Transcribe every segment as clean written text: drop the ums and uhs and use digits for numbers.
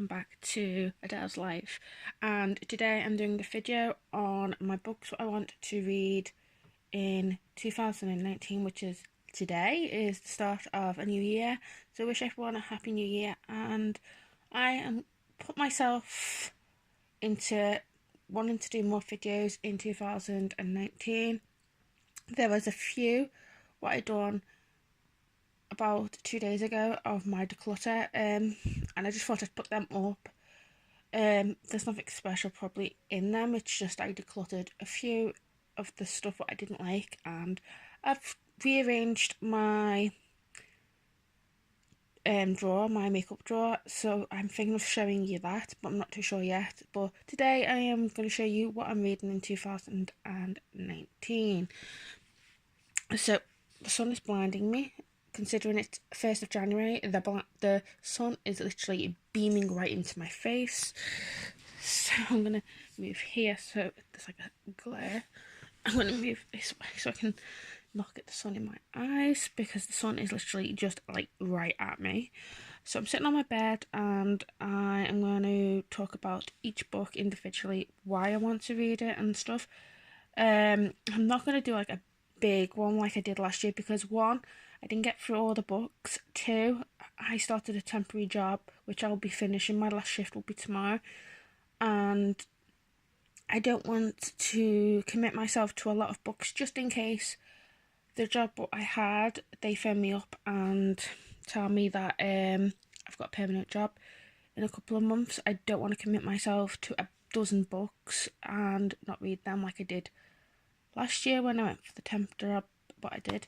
welcome back to Adele's Life. And today I'm doing the video on my books I want to read in 2019, which is today, is the start of a new year. So I wish everyone a happy new year, and I am put myself into wanting to do more videos in 2019. There was a few what I done about 2 days ago of my declutter, and I just thought I'd put them up. There's nothing special probably in them, it's just I decluttered a few of the stuff that I didn't like, and I've rearranged my my makeup drawer, so I'm thinking of showing you that, but I'm not too sure yet. But today I am going to show you what I'm reading in 2019. So the sun is blinding me. Considering it's 1st of January, the sun is literally beaming right into my face. So I'm going to move here so there's like a glare. I'm going to move this way so I can not get the sun in my eyes, because the sun is literally just like right at me. So I'm sitting on my bed and I am going to talk about each book individually, why I want to read it and stuff. I'm not going to do like a big one like I did last year, because one, I didn't get through all the books. Two, I started a temporary job which I'll be finishing. My last shift will be tomorrow, and I don't want to commit myself to a lot of books just in case the job I had, they phone me up and tell me that I've got a permanent job in a couple of months. I don't want to commit myself to a dozen books and not read them like I did last year when I went for the temp job, but I did.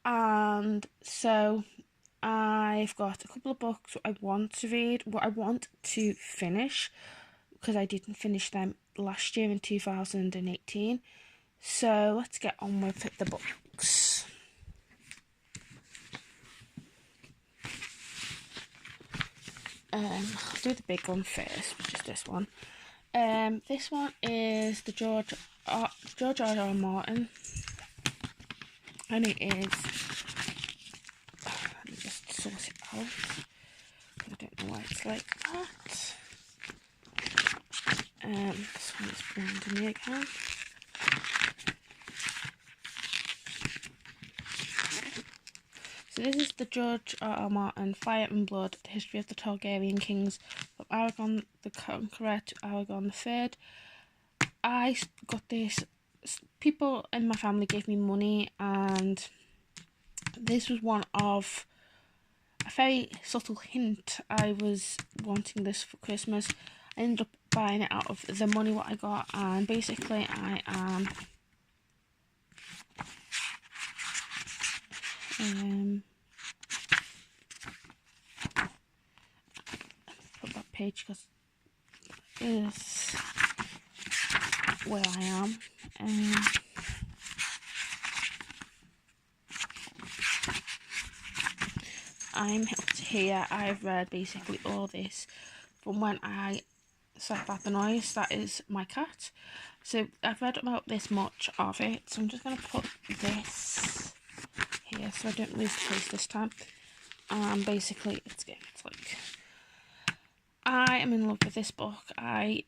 And so I've got a couple of books I want to read, what I want to finish, because I didn't finish them last year in 2018. So let's get on with the books. I'll do the big one first, which is this one. This one is the George R.R. Martin, and it is, let me just sort it out, I don't know why it's like that. This one is blinding me again. So this is the George R.R. Martin, Fire and Blood, the history of the Targaryen kings, from Aragorn the Conqueror to Aragorn the Third. I got this, people in my family gave me money, and this was one of a very subtle hint. I was wanting this for Christmas. I ended up buying it out of the money what I got, and basically I am put that page because is where I am. I'm here. I've read basically all this from when I said that the noise. That is my cat. So I've read about this much of it. So I'm just going to put this here so I don't lose trace this time. Basically it's like, I am in love with this book. I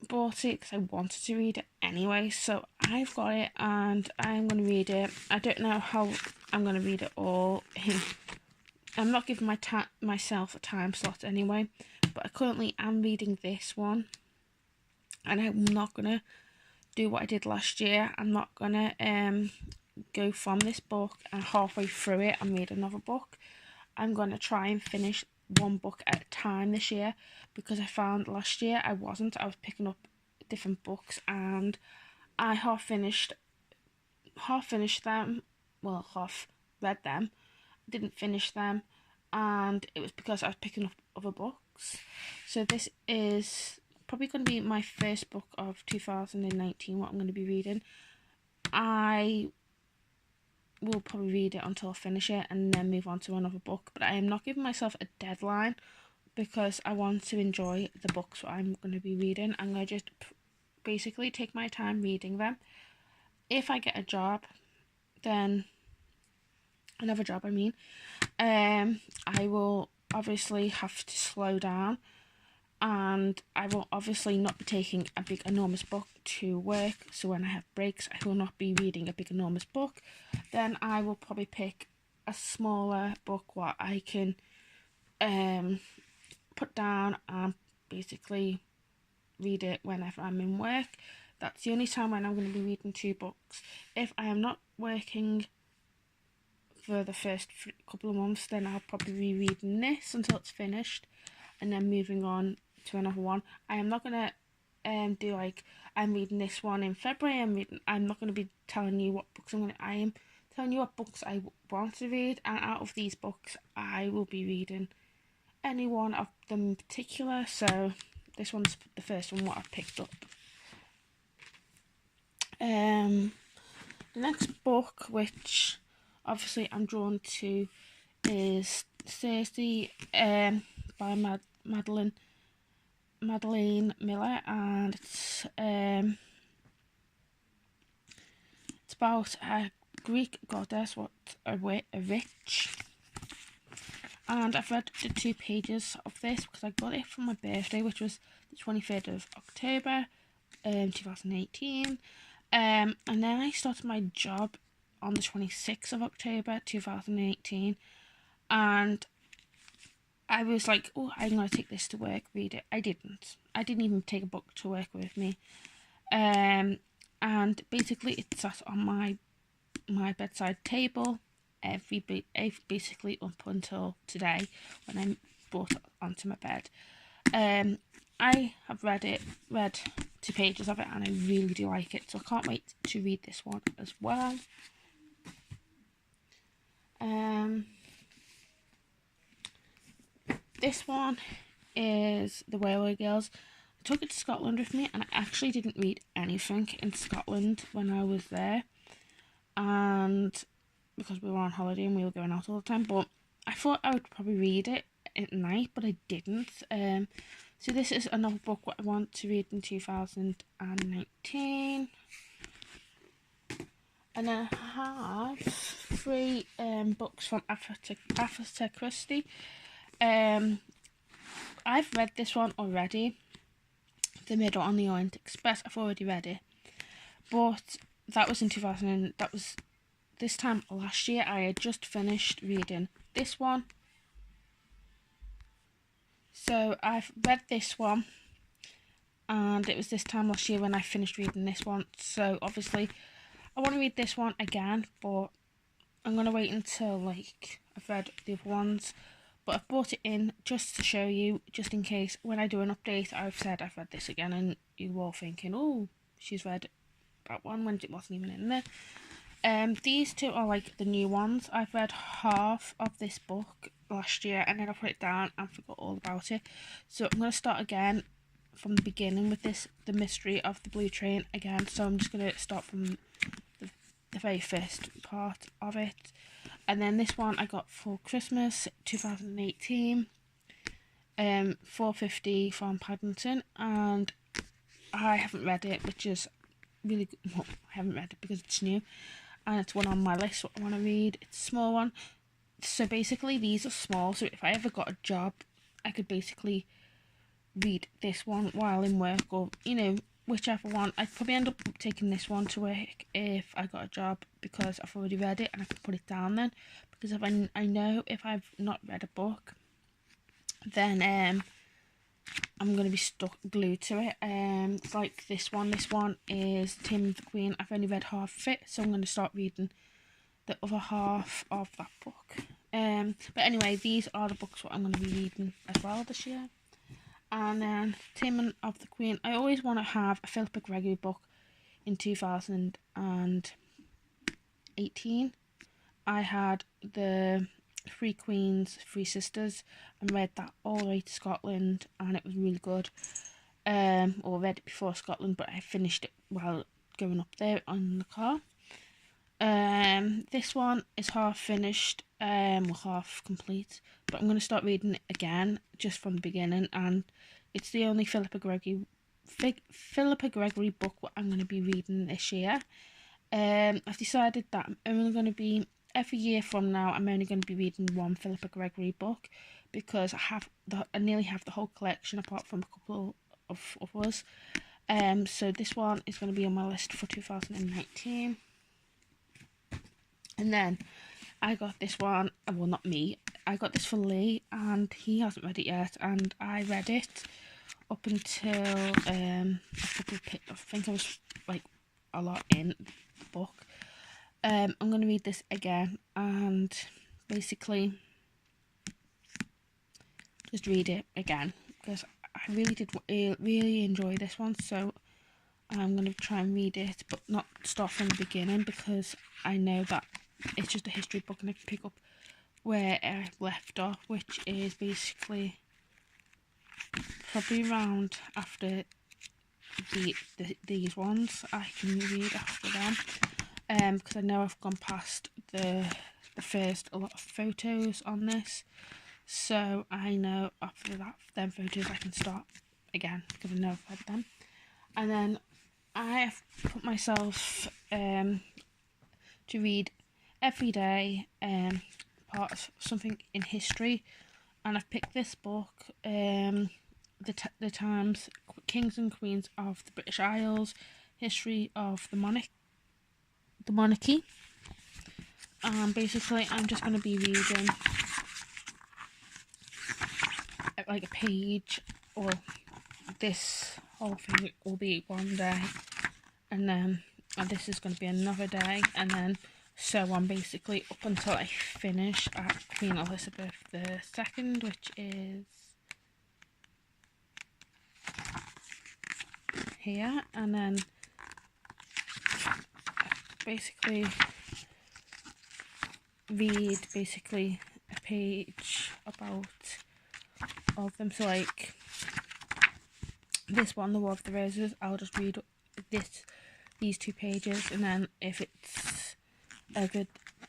bought it because I wanted to read it anyway, so I've got it and I'm going to read it. I don't know how I'm going to read it all. I'm not giving myself a time slot anyway, but I currently am reading this one, and I'm not going to do what I did last year. I'm not going to go from this book and halfway through it and read another book. I'm going to try and finish one book at a time this year, because I found last year I was picking up different books and I half finished them, well, half read them, didn't finish them, and it was because I was picking up other books. So this is probably going to be my first book of 2019, what I'm going to be reading. I will probably read it until I finish it and then move on to another book, but I am not giving myself a deadline because I want to enjoy the books I'm going to be reading. I'm going to just basically take my time reading them. If I get a job, then another job I will obviously have to slow down, and I will obviously not be taking a big enormous book to work, so when I have breaks I will not be reading a big enormous book. Then I will probably pick a smaller book what I can put down and basically read it whenever I'm in work. That's the only time when I'm going to be reading 2 books. If I am not working for the first couple of months, then I'll probably be reading this until it's finished and then moving on to another one. I am not going to do like, I'm reading this one in February, I'm not going to be telling you what books I am telling you what books I want to read, and out of these books I will be reading any one of them in particular. So this one's the first one what I've picked up. The next book, which obviously I'm drawn to, is Thursday by Madeline Miller, and it's about a Greek goddess, a witch. And I've read the 2 pages of this because I got it for my birthday, which was the 23rd of October 2018. And then I started my job on the 26th of October 2018, and I was like, oh, I'm going to take this to work, read it. I didn't even take a book to work with me. And basically it sat on my bedside table basically up until today when I brought it onto my bed. I have read 2 pages of it and I really do like it, so I can't wait to read this one as well. This one is The Railway Girls. I took it to Scotland with me, and I actually didn't read anything in Scotland when I was there, and because we were on holiday and we were going out all the time, but I thought I would probably read it at night, but I didn't. So this is another book what I want to read in 2019. And then I have 3 books from Agatha Christie. I've read this one already, The Murder on the Orient Express. I've already read it, but that was in 2000. That was this time last year. I had just finished reading this one, so I've read this one, and it was this time last year when I finished reading this one. So obviously I want to read this one again, but I'm going to wait until like I've read the other ones. But I've brought it in just to show you, just in case when I do an update I've said I've read this again and you're all thinking, oh, she's read that one when it wasn't even in there. These 2 are like the new ones. I've read half of this book last year and then I put it down and forgot all about it. So I'm going to start again from the beginning with this, The Mystery of the Blue Train again. So I'm just going to start from the very first part of it. And then this one I got for Christmas 2018, 450 from Paddington, and I haven't read it, which is really good. Well, I haven't read it because it's new, and it's one on my list what I want to read. It's a small one, so basically these are small, so if I ever got a job I could basically read this one while in work, or you know, whichever one. I'd probably end up taking this one to work if I got a job because I've already read it and I can put it down then, because if I know if I've not read a book then I'm going to be stuck glued to it. It's like this one is Taming of the Queen. I've only read half of it, so I'm going to start reading the other half of that book. But anyway, these are the books what I'm going to be reading as well this year. And then Taming of the Queen. I always want to have a Philippa Gregory book in 2018. I had the Three Queens, Three Sisters, and read that all the way to Scotland, and it was really good. Or read it before Scotland, but I finished it while going up there on the car. This one is half finished, half complete, but I'm going to start reading it again just from the beginning, and it's the only Philippa Gregory book what I'm going to be reading this year. I've decided that I'm only going to be every year from now, I'm only going to be reading one Philippa Gregory book, because I nearly have the whole collection apart from a couple of others. So this one is going to be on my list for 2019. And then I got this one, well, not me, I got this for Lee, and he hasn't read it yet, and I read it up until I think I was like a lot in the book. I'm going to read this again and basically just read it again, because I really did really enjoy this one, so I'm going to try and read it, but not start from the beginning, because I know that it's just a history book and I can pick up where I left off, which is basically probably around after these ones. I can read after them, because I know I've gone past the first a lot of photos on this, so I know after them photos I can start again, because I know I've read them. And then I have put myself to read every day part of something in history, and I've picked this book, the Times, Kings and Queens of the British Isles, History of the Monarchy. Basically I'm just going to be reading like a page, or this whole thing will be one day, and then this is going to be another day, and then so on, basically up until I finish at Queen Elizabeth II, which is here. And then basically read basically a page about all of them. So like this one, The War of the Roses, I'll just read these 2 pages, and then if it's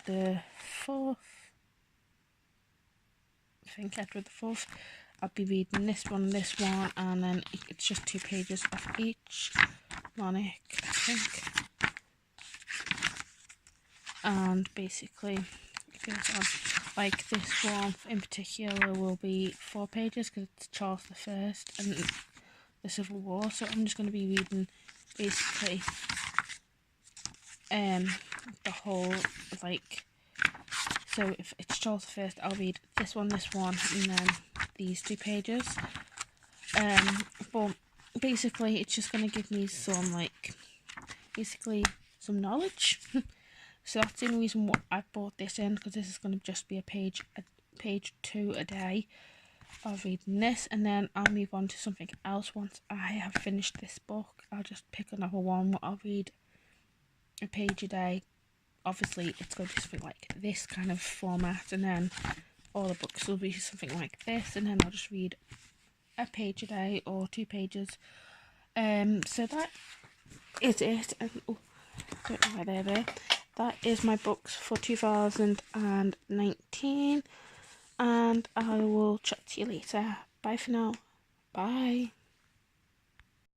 the 4th, I think Edward the 4th, I'll be reading this one, and then it's just 2 pages of each monarch, I think. And basically it goes on. Like this one in particular will be 4 pages, because it's Charles I and the Civil War. So I'm just going to be reading basically the whole, like, so if it's Charles I, I'll read this one, and then these 2 pages. But basically it's just going to give me some, like, basically some knowledge. So that's the only reason why I bought this in, because this is going to just be a page 2 a day of reading this, and then I'll move on to something else once I have finished this book. I'll just pick another one where I'll read a page a day. Obviously it's going to be something like this kind of format, and then all the books will be something like this, and then I'll just read a page a day or 2 pages. So that is it. Oh, don't know why they're there. That is my books for 2019, and I will chat to you later. Bye for now. Bye.